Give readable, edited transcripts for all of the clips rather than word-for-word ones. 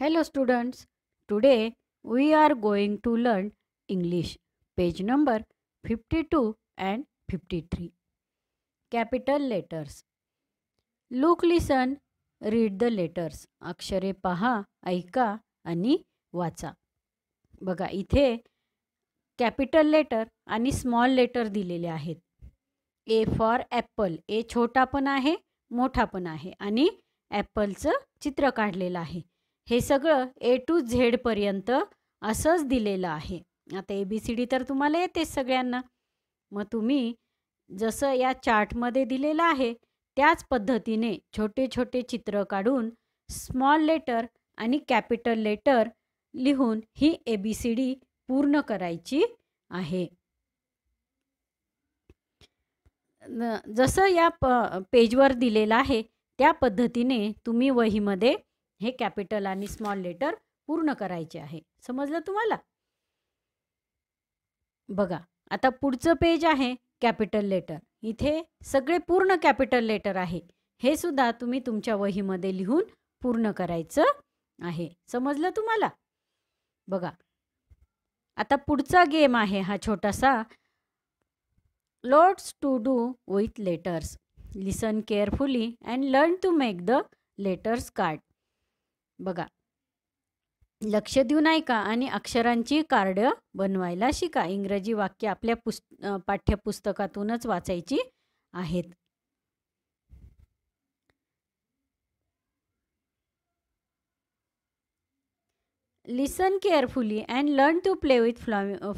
Hello students, today we are going to learn English, page number 52 and 53. Capital letters. Look, listen, read the letters. अक्षरे पहा, ऐका आणि वाचा. बघा इथे कॅपिटल लेटर आणि स्मॉल लेटर दिलेले आहेत. A for Apple. ए छोटा पण आहे, मोठा पण आहे आणि ॲपलचं चित्र काढलेलं आहे. हे सगळं ए टू झेडपर्यंत असंच दिलेलं आहे. आता ABCD तर तुम्हाला येतेच सगळ्यांना. मग तुम्ही जसं या चार्टमध्ये दिलेलं आहे त्याच पद्धतीने छोटे छोटे चित्र काढून स्मॉल लेटर आणि कॅपिटल लेटर लिहून ही ABCD पूर्ण करायची आहे. जसं या पेजवर दिलेलं आहे त्या पद्धतीने तुम्ही वहीमध्ये हे कॅपिटल आणि स्मॉल लेटर पूर्ण करायचे आहे. समजलं तुम्हाला? बघा आता पुढचं पेज आहे कॅपिटल लेटर. इथे सगळे पूर्ण कॅपिटल लेटर आहे. हे सुद्धा तुम्ही तुमच्या वहीमध्ये लिहून पूर्ण करायचं आहे. समजलं तुम्हाला? बघा आता पुढचा गेम आहे हा छोटासा. Lots to do with letters. Listen carefully and learn to make the letters card. बघा लक्ष देऊन ऐका आणि अक्षरांची कार्ड बनवायला शिका. इंग्रजी वाक्य आपल्या पाठ्यपुस्तकातूनच वाचायची आहेत. Listen carefully and learn to play with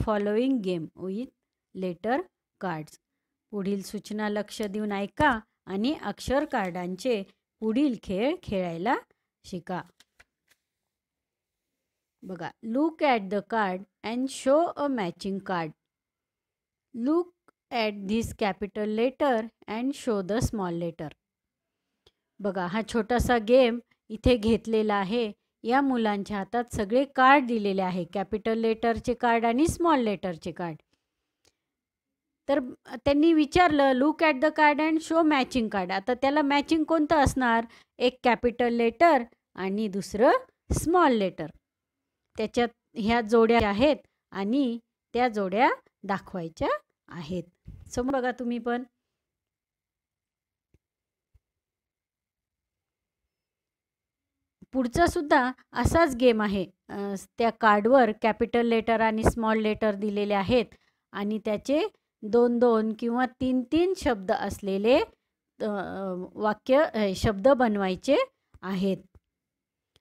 following game with letter cards. पुढील सूचना लक्ष देऊन ऐका आणि अक्षर कार्डांचे पुढील खेळ खेळायला शिका. बघा look at the card and show a matching card. Look at this capital letter and show the small letter. बघा हा छोटासा गेम इथे घेतलेला आहे. या मुलांच्या हातात सगळे कार्ड दिलेले आहे. कॅपिटल लेटरचे कार्ड आणि स्मॉल लेटरचे कार्ड. तर त्यांनी विचारलं look at the card and show matching card. आता त्याला मॅचिंग कोणतं असणार? एक कॅपिटल लेटर आणि दुसरं स्मॉल लेटर. त्याच्यात ह्या जोड्या आहेत आणि त्या जोड्या दाखवायच्या आहेत. समोर बघा तुम्ही पण. पुढचा सुद्धा असाच गेम आहे. त्या कार्डवर कॅपिटल लेटर आणि स्मॉल लेटर दिलेले आहेत आणि त्याचे 2-2 किंवा 3-3 शब्द असलेले शब्द बनवायचे आहेत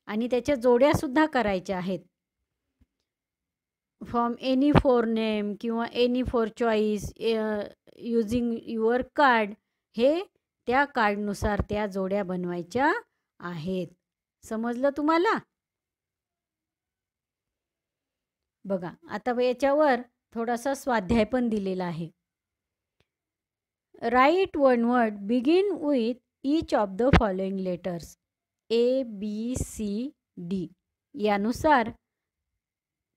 आणि त्याच्या जोड्यासुद्धा करायच्या आहेत. फ्रॉम एनी फोर नेम किंवा any four choice using your card. हे त्या कार्डनुसार त्या जोड्या बनवायच्या आहेत. समजलं तुम्हाला? बघा आता याच्यावर थोडासा स्वाध्याय पण दिलेला आहे. Write one word begin with each of the following letters ABCD. यानुसार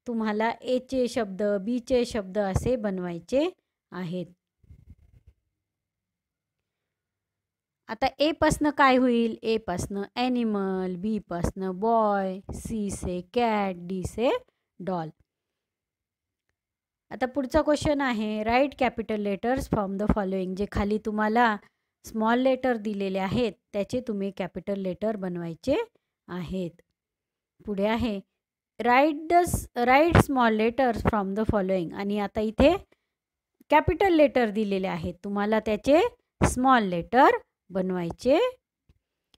तुम्हाला Aचे शब्द Bचे शब्द असे बनवायचे आहेत. आता A पासनं काय होईल? A पासनं ॲनिमल, B पासनं बॉय, C से कॅट, D से डॉल. आता पुढचा क्वेश्चन आहे write capital letters from the following. जे खाली तुम्हाला स्मॉल लेटर दिलेले आहेत त्याचे तुम्ही कॅपिटल लेटर बनवायचे आहेत. पुढे आहे write small letters from the following. आणि आता इथे कॅपिटल लेटर दिलेले आहेत. तुम्हाला त्याचे स्मॉल लेटर बनवायचे.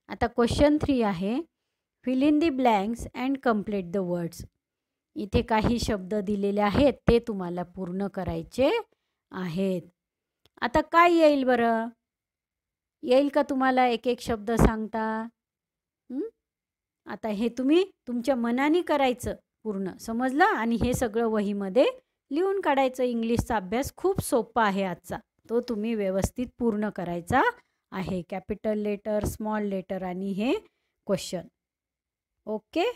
आता क्वेश्चन 3 आहे fill in the blanks and complete the words. इथे काही शब्द दिलेले आहेत ते तुम्हाला पूर्ण करायचे आहेत. आता काय येईल बरं? येईल का तुम्हाला एक एक शब्द सांगता? आता हे तुम्ही तुमच्या मनाने करायचं पूर्ण. समजलं? आणि हे सगळं वहीमध्ये लिहून काढायचं. इंग्लिशचा अभ्यास खूप सोपा आहे आजचा. तो तुम्ही व्यवस्थित पूर्ण करायचा आहे. कॅपिटल लेटर, स्मॉल लेटर आणि हे क्वेश्चन. ओके.